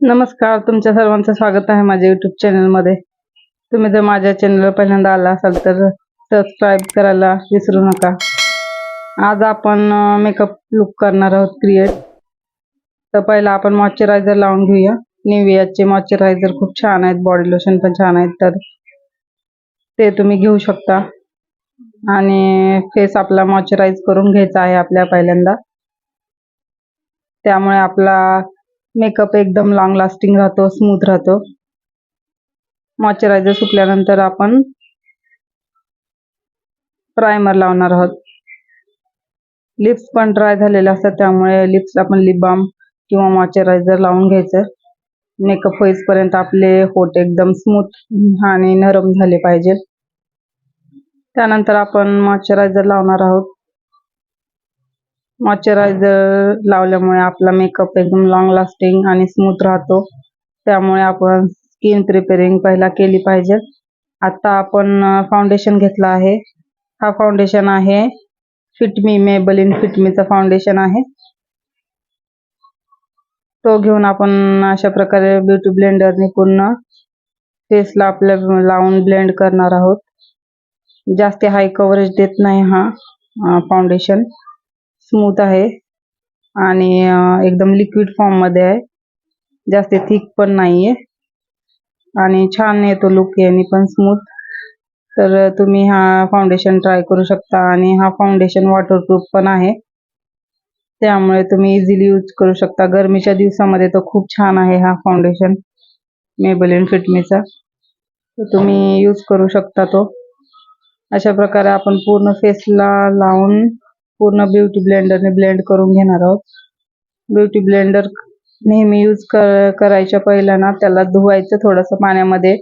नमस्कार, तुमच्या सर्वांचं स्वागत आहे माझ्या यूट्यूब चॅनलमध्ये. तुम्ही जर माझ्या चॅनलवर पहिल्यांदा आला असाल तर सबस्क्राईब करायला विसरू नका. आज आपण मेकअप लुक करणार आहोत क्रिएट. तर पहिला आपण मॉइश्चरायझर लावून घेऊया. निव्हियाचे मॉइश्चरायझर खूप छान आहेत, बॉडी लोशन पण छान आहेत, तर ते तुम्ही घेऊ शकता. आणि फेस आपला मॉइश्चराइज करून घ्यायचा आहे आपल्या पहिल्यांदा. त्यामुळे आपला मेकअप एकदम लॉंग लास्टिंग राहतो, स्मूथ राहतो. मॉइश्चरायझर सुकल्यानंतर आपण प्रायमर लावणार आहोत. लिप्स पण ड्राय झालेले असतात, त्यामुळे लिप्स आपण लिप बाम किंवा मॉइश्चरायझर लावून घ्यायचं. मेकअप होईपर्यंत आपले होठ एकदम स्मूथ आणि नरम झाले पाहिजे. त्यानंतर आपण मॉइश्चरायझर लावणार आहोत. मॉइश्चरायझर लावल्यामुळे आपला मेकअप एकदम लॉंग लास्टिंग आणि स्मूथ राहतो. त्यामुळे आपण स्किन प्रिपेअरिंग पहिला केली पाहिजे. आता आपण फाउंडेशन घेतला आहे. हा फाउंडेशन आहे फिट मी, मेबेलिन फिट मीचा फाउंडेशन आहे. तो घेऊन आपण अशा प्रकारे ब्युटी ब्लेंडरने पूर्ण फेसला आपल्या लावून ब्लेंड करणार आहोत. जास्त हाय कव्हरेज देत नाही हा फाउंडेशन. स्मूथ आहे आणि एकदम लिक्विड फॉर्म मध्ये आहे. जास्त थिक पण नाहीये आणि छान येतो लुक याने पण स्मूथ. तर तुम्ही हा फाउंडेशन ट्राय करू शकता. आणि हा फाउंडेशन वॉटरप्रूफ पण आहे, त्यामुळे तुम्ही इझिली यूज करू शकता. गरमीच्या दिवसामध्ये तो खूप छान आहे हा फाउंडेशन मेबेलिन फिट मीचा. तर तुम्ही यूज करू शकता तो. अशा प्रकारे आपण पूर्ण फेसला लावून पूर्ण ब्युटी ब्लेंडरने ब्लेंड करून घेणार आहोत. ब्युटी ब्लेंडर नेहमी यूज करायच्या पहिला ना त्याला धुवायचं, थोडंसं पाण्यामध्ये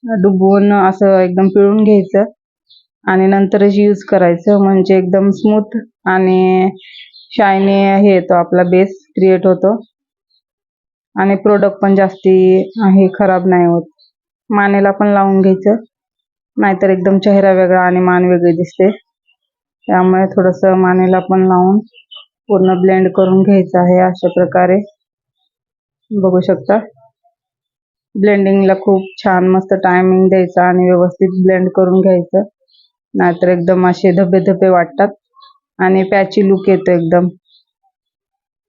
डुबवून असं एकदम पिळून घ्यायचं आणि नंतरच यूज करायचं. म्हणजे एकदम स्मूथ आणि शायनी हे येतो, आपला बेस क्रिएट होतो आणि प्रोडक्ट पण जास्ती हे खराब नाही होत. मानेला पण लावून घ्यायचं, नाहीतर एकदम चेहरा वेगळा आणि मान वेगळी दिसते. त्यामुळे थोडंसं मानेला पण लावून पूर्ण ब्लेंड करून घ्यायचं आहे. अशा प्रकारे बघू शकता. ब्लेंडिंगला खूप छान मस्त टायमिंग द्यायचा आणि व्यवस्थित ब्लेंड करून घ्यायचं, नाहीतर एकदम असे धबे धबे वाटतात आणि पॅची लुक येतो एकदम.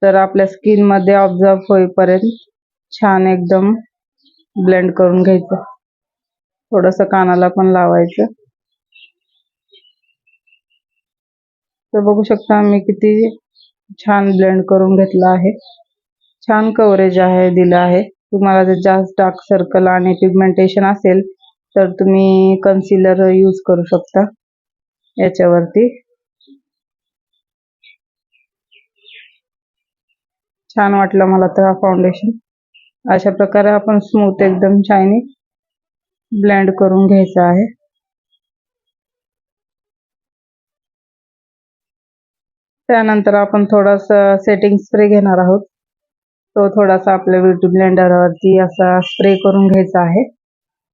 तर आपल्या स्किन मध्ये ऑब्झर्व होईपर्यंत छान एकदम ब्लेंड करून घ्यायचं. थोडंसं कानाला पण लावायचं. तर बघू शकता मी किती छान ब्लेंड करून घेतला आहे. छान कव्हरेज आहे दिलं आहे. तुम्हाला जर जास्त डार्क सर्कल आणि पिगमेंटेशन असेल तर तुम्ही कन्सिलर यूज करू शकता याच्यावरती. छान वाटलं मला तर हा फाउंडेशन. अशा प्रकारे आपण स्मूथ एकदम शायनी ब्लेंड करून घ्यायचं आहे. त्यानंतर आपण थोडासा सेटिंग स्प्रे घेणार आहोत. तो थोडासा आपल्या ब्युटी ब्लेंडरवरती असा स्प्रे करून घ्यायचा आहे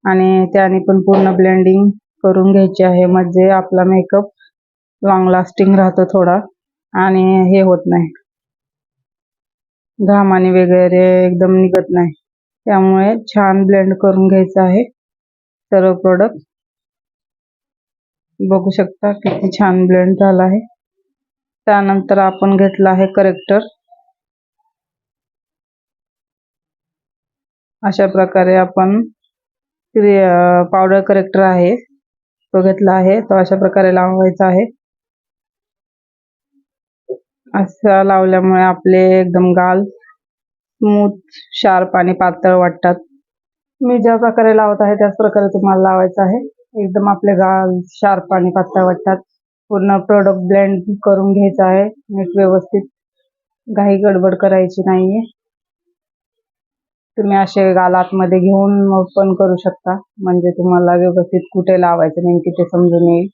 आणि त्याने पण पूर्ण ब्लेंडिंग करून घ्यायची आहे. म्हणजे आपला मेकअप लॉंग लास्टिंग राहतो थोडा आणि हे होत नाही, घामाने वगैरे एकदम निघत नाही. त्यामुळे छान ब्लेंड करून घ्यायचं आहे सर्व प्रोडक्ट. बघू शकता किती छान ब्लेंड झाला आहे. त्यानंतर आपण घेतला आहे करेक्टर. अशा प्रकारे आपण पावडर करेक्टर आहे तो घेतला आहे. तो अशा प्रकारे लावायचा आहे. असं लावल्यामुळे आपले एकदम गाल स्मूथ, शार्प आणि पातळ वाटतात. मी ज्या प्रकारे लावत आहे त्याच प्रकारे तुम्हाला लावायचं आहे. एकदम आपले गाल शार्प आणि पातळ वाटतात. पूर्ण प्रोडक्ट ब्लेंड करून घ्यायचं आहे नीट व्यवस्थित. घाई गडबड करायची नाहीये. तुम्ही असे गाल आतमध्ये घेऊन मग पण करू शकता, म्हणजे तुम्हाला व्यवस्थित कुठे लावायचं नेमकी ते समजून येईल.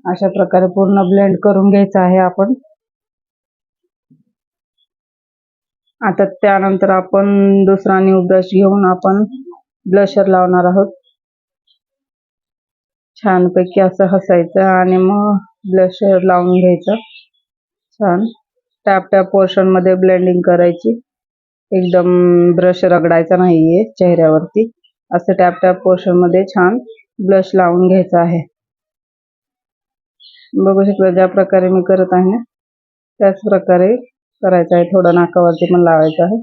अशा प्रकारे पूर्ण ब्लेंड करून घ्यायचं आहे आपण. आता त्यानंतर आपण दुसरा न्यू ब्रश घेऊन आपण ब्लशर लावणार आहोत. छानपैकी असं हसायचं आणि मग ब्लशर लावून घ्यायचं. छान टॅप टॅप पोर्शन मध्ये ब्लेंडिंग करायची. एकदम ब्रश रगडायचा नाहीये चेहऱ्यावरती. असं टॅप टॅप पोर्शन मध्ये छान ब्लश लावून घ्यायचा आहे. बघू शकता ज्या प्रकारे मी करत आहे ना त्याच प्रकारे करायचं आहे. थोडं नाकावरती पण लावायचं आहे.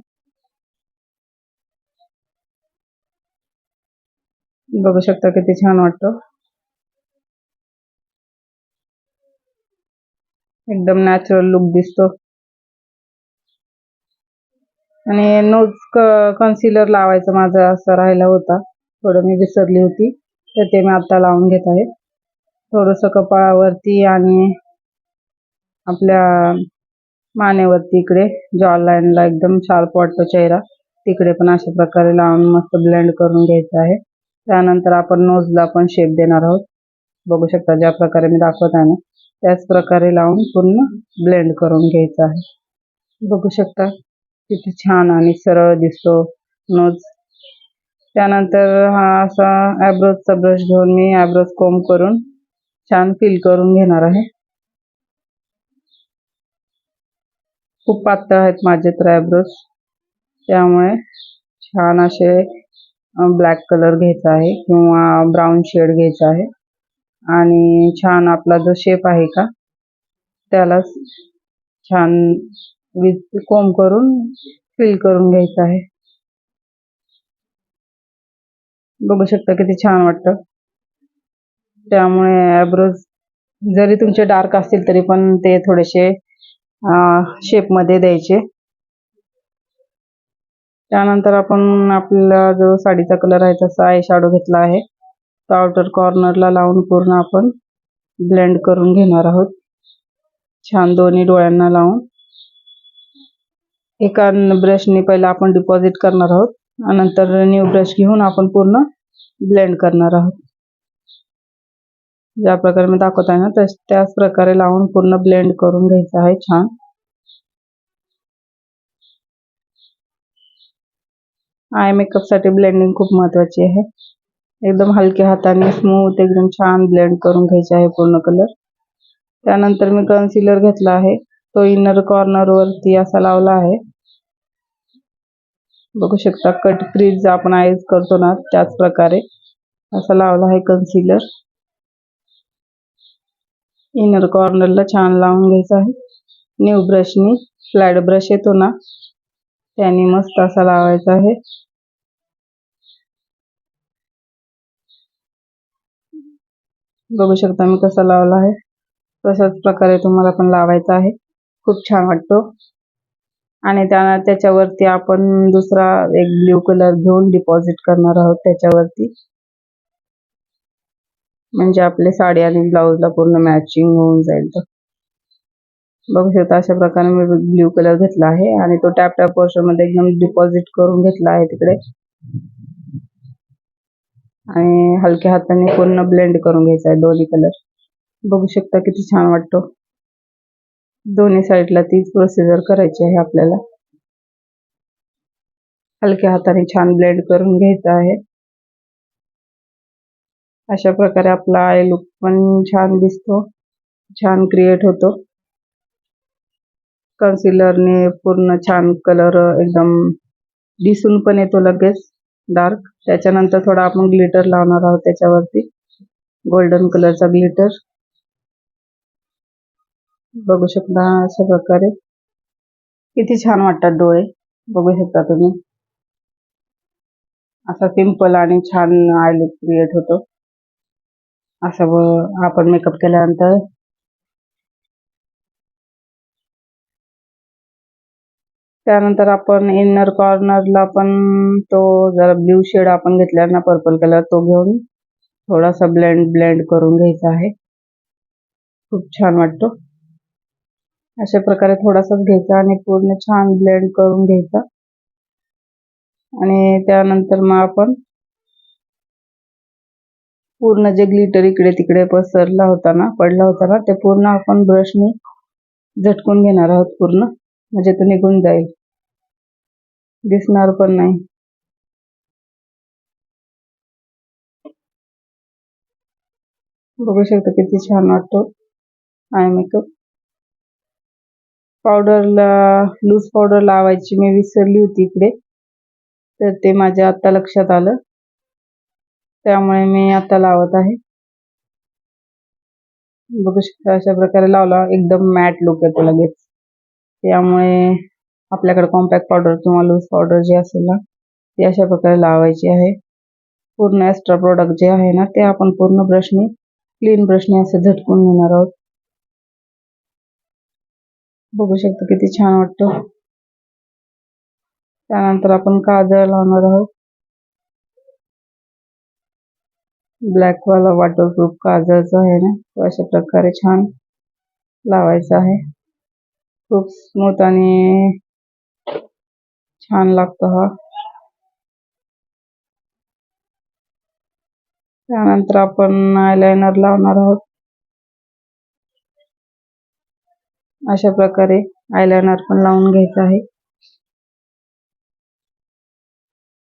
बघू शकता किती छान वाटतं. एकदम नॅचरल लुक दिसतो. आणि नोज कन्सिलर लावायचं माझं असं राहिला होता. थोडं मी विसरली होती तर ते मी आता लावून घेत आहे. थोडंसं कपाळावरती आणि आपल्या मानेवरती इकडे जॉ लाईनला एकदम शार्प वाटतो चेहरा. तिकडे पण अशा प्रकारे लावून मस्त ब्लेंड करून घ्यायचं आहे. त्यानंतर आपण नोजला पण शेप देणार आहोत. बघू शकता ज्या प्रकारे मी दाखवत आहे ना त्याच प्रकारे लावून पूर्ण ब्लेंड करून घ्यायचं आहे. बघू शकता किती छान आणि सरळ दिसतो नोज. त्यानंतर हा असा आयब्रोजचा ब्रश घेऊन मी आयब्रोज कोम्ब करून छान फिल करून घेणार आहे. खूप पातळ आहेत माझे तर आयब्रोज, त्यामुळे छान असे ब्लॅक कलर घ्यायचा आहे किंवा ब्राऊन शेड घ्यायचा आहे आणि छान आपला जो शेप आहे का त्याला छान विथ कोम्ब करून फिल करून घ्यायचं आहे. बघू शकता किती छान वाटतं. त्यामुळे आयब्रोज जरी तुमचे डार्क असतील तरी पण ते थोडेसे शेप मध्ये द्यायचे. त्यानंतर आपण आपला जो साडीचा कलर आहे तसा आय शॅडो घेतला आहे. तो आउटर कॉर्नरला लावून पूर्ण आपण ब्लेंड करून घेणार आहोत. छान दोन्ही डोळ्यांना लावून एका ब्रशनी पहिला आपण डिपॉझिट करणार आहोत आणि नंतर न्यू ब्रश घेऊन आपण पूर्ण ब्लेंड करणार आहोत. ज्या प्रकारे मी दाखवत आहे ना त्याच प्रकारे लावून पूर्ण ब्लेंड करून घ्यायचं आहे छान. आय मेकअप साठी ब्लेंडिंग खूप महत्त्वाची आहे. एकदम हलक्या हाताने स्मूथ एकदम छान ब्लेंड करून घ्यायचे आहे पूर्ण कलर. त्यानंतर मी कन्सिलर घेतला आहे. तो इनर कॉर्नर वरती असा लावला आहे. बघू शकता कट क्रीज आपण आईज करतो ना त्याच प्रकारे असा लावला आहे कन्सिलर. इनर कॉर्नरला छान लावून घ्यायचं आहे. न्यू ब्रशनी फ्लॅट ब्रश येतो ना त्याने मस्त असा लावायचा आहे. बघू शकता मी कसा लावला आहे. तशाच प्रकारे तुम्हाला पण लावायचा आहे. खूप छान वाटतो. आणि त्याच्यावरती आपण दुसरा एक ब्ल्यू कलर घेऊन डिपॉझिट करणार आहोत त्याच्यावरती, म्हणजे आपले साडी आणि ब्लाऊजला पूर्ण मॅचिंग होऊन जाईल. बघू शकता अशा प्रकारे मी ब्ल्यू कलर घेतला आहे आणि तो टॅप टॅप पोर्शन मध्ये एकदम डिपॉझिट करून घेतला आहे तिकडे आणि हलक्या हाताने पूर्ण ब्लेंड करून घ्यायचा आहे दोन्ही कलर. बघू शकता किती छान वाटतो. दोन्ही साईडला तीच प्रोसिजर करायची आहे आपल्याला. हलक्या हाताने छान ब्लेंड करून घ्यायचा आहे. अशा प्रकारे आपला आय लुक पण छान दिसतो, छान क्रिएट होतो. कन्सिलरने पूर्ण छान कलर एकदम दिसून पण येतो लगेच डार्क. त्याच्यानंतर थोडा आपण ग्लिटर लावणार आहोत त्याच्यावरती, गोल्डन कलरचा ग्लिटर. बघू शकता अशा प्रकारे किती छान वाटतात डोळे. बघू शकता तुम्ही असा सिंपल आणि छान आय लुक क्रिएट होतो असं आपण मेकअप केल्यानंतर. त्यानंतर आपण इनर कॉर्नरला पण तो जरा ब्ल्यू शेड आपण घेतला ना पर्पल कलर, तो घेऊन थोडासा ब्लेंड करून घ्यायचा आहे. खूप छान वाटतो. अशा प्रकारे थोडासाच घ्यायचा आणि पूर्ण छान ब्लेंड करून घ्यायचा. आणि त्यानंतर मग आपण पूर्ण जे ग्लिटर इकडे तिकडे पसरला होता ना पडला होता ना ते पूर्ण आपण ब्रशने झटकून घेणार आहोत पूर्ण, म्हणजे तो निघून जाईल, दिसणार पण नाही. बघू शकता किती छान वाटतो आय मेकअप. पावडरला लूज पावडर लावायची मी विसरली होती इकडे, तर ते माझ्या आता लक्षात आलं, त्यामुळे मी आता लावत आहे. बघू शकता अशा प्रकारे लावला एकदम मॅट लुक येतो लगेच. त्यामुळे आपल्याकडे कॉम्पॅक्ट पावडर किंवा लूज पावडर जे असेल ना ते अशा प्रकारे लावायची आहे. पूर्ण एक्स्ट्रा प्रोडक्ट जे आहे ना ते आपण पूर्ण ब्रशने क्लीन ब्रशने असे झटकून घेणार आहोत. बघू शकता किती छान वाटतं. त्यानंतर आपण काजळ लावणार आहोत. ब्लॅक वाला वॉटरप्रूफ काजळचा आहे ना तो अशा प्रकारे छान लावायचा आहे. खूप स्मूथ आणि छान लागतो हा. त्यानंतर आपण आयलाइनर लावणार आहोत. अशा प्रकारे आयलाइनर पण लावून घ्यायचं आहे,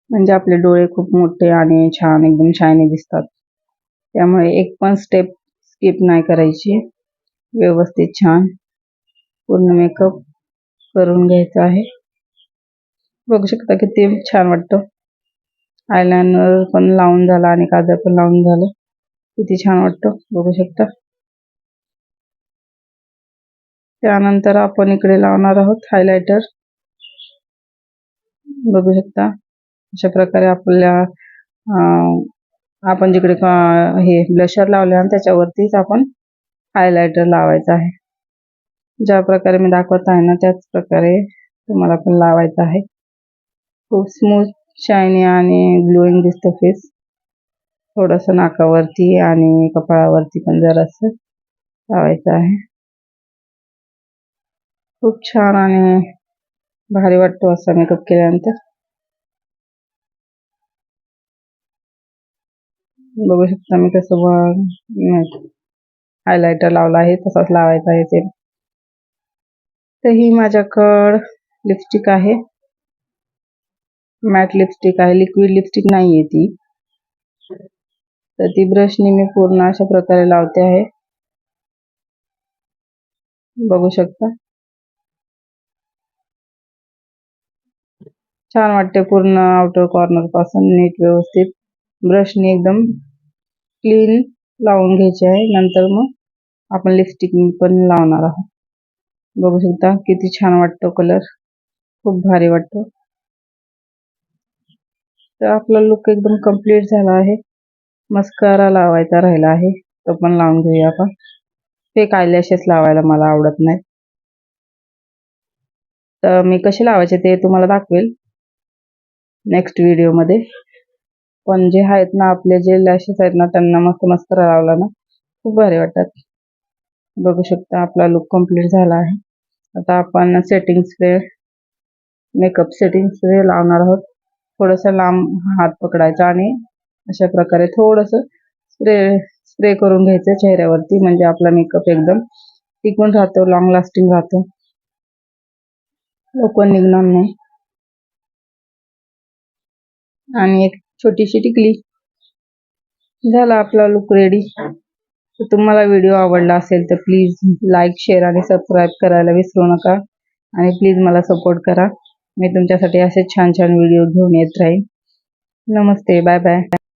म्हणजे आपले डोळे खूप मोठे आणि छान एकदम शायनी दिसतात. त्यामुळे एक पण स्टेप स्किप नाही करायची. व्यवस्थित छान पूर्ण मेकअप करून घ्यायचा आहे. बघू शकता किती छान वाटतं. आयलाइनर पण लावून झाला आणि काजळ पण लावून झालं. किती छान वाटतं बघू शकता. त्यानंतर आपण इकडे लावणार आहोत हायलायटर. बघू शकता अशा प्रकारे आपल्या आपण जिकडे हे ब्लशर लावले आणि त्याच्यावरतीच आपण हायलायटर लावायचं आहे. ज्या प्रकारे मी दाखवत आहे ना त्याच प्रकारे तुम्हाला पण लावायचं आहे. खूप स्मूथ शायनी आणि ग्लोईंग दिसतं फेस. थोडंसं नाकावरती आणि कपाळावरती पण जरासं लावायचं आहे. खूप छान आणि भारी वाटतो असा मेकअप केल्यानंतर. बघू शकता मी कसं हायलायटर लावला आहे तसाच लावायचा आहे ते. तर ही माझ्याकडं लिपस्टिक आहे, मॅट लिपस्टिक आहे, लिक्विड लिपस्टिक नाही आहे ती. तर ती ब्रशने मी पूर्ण अशा प्रकारे लावते आहे. बघू शकता छान वाटते. पूर्ण आउटर कॉर्नर पासून नीट व्यवस्थित ब्रशने एकदम क्लीन लावून घ्यायची आहे. नंतर मग आपण लिपस्टिक पण लावणार आहोत. बघू शकता किती छान वाटतो कलर, खूप भारी वाटतो. तर आपला लुक एकदम कंप्लीट झाला आहे. मस्कारा लावायचा राहिला आहे, तो पण लावून घेऊया आपण. फेक आयलॅशेस लावायला मला आवडत नाही, तर मी कसे लावायचे ते तुम्हाला दाखवेल नेक्स्ट व्हिडिओमध्ये. पण जे आहेत ना आपले जे लॅशेस आहेत ना त्यांना मस्त मस्कारा लावला ना खूप भारी वाटतात. बघू शकता आपला लुक कंप्लीट झाला आहे. आता आपण setting spray, makeup setting spray लावणार आहोत. थोडंसं लांब हात पकडायचा आणि अशा प्रकारे थोडंसं स्प्रे करून घ्यायचं चेहऱ्यावरती, म्हणजे आपला मेकअप एकदम टिकून राहतो, लॉंग लास्टिंग राहतो, लवकर निघणार नाही. आणि एक छोटीशी टिकली. झाला आपला लुक रेडी. तर तुम्हाला व्हिडिओ आवडला असेल तर प्लीज लाईक, शेअर आणि सबस्क्राईब करायला विसरू नका. आणि प्लीज मला सपोर्ट करा. मी तुमच्यासाठी असे छान छान व्हिडिओ घेऊन येत राहीन. नमस्ते, बाय बाय.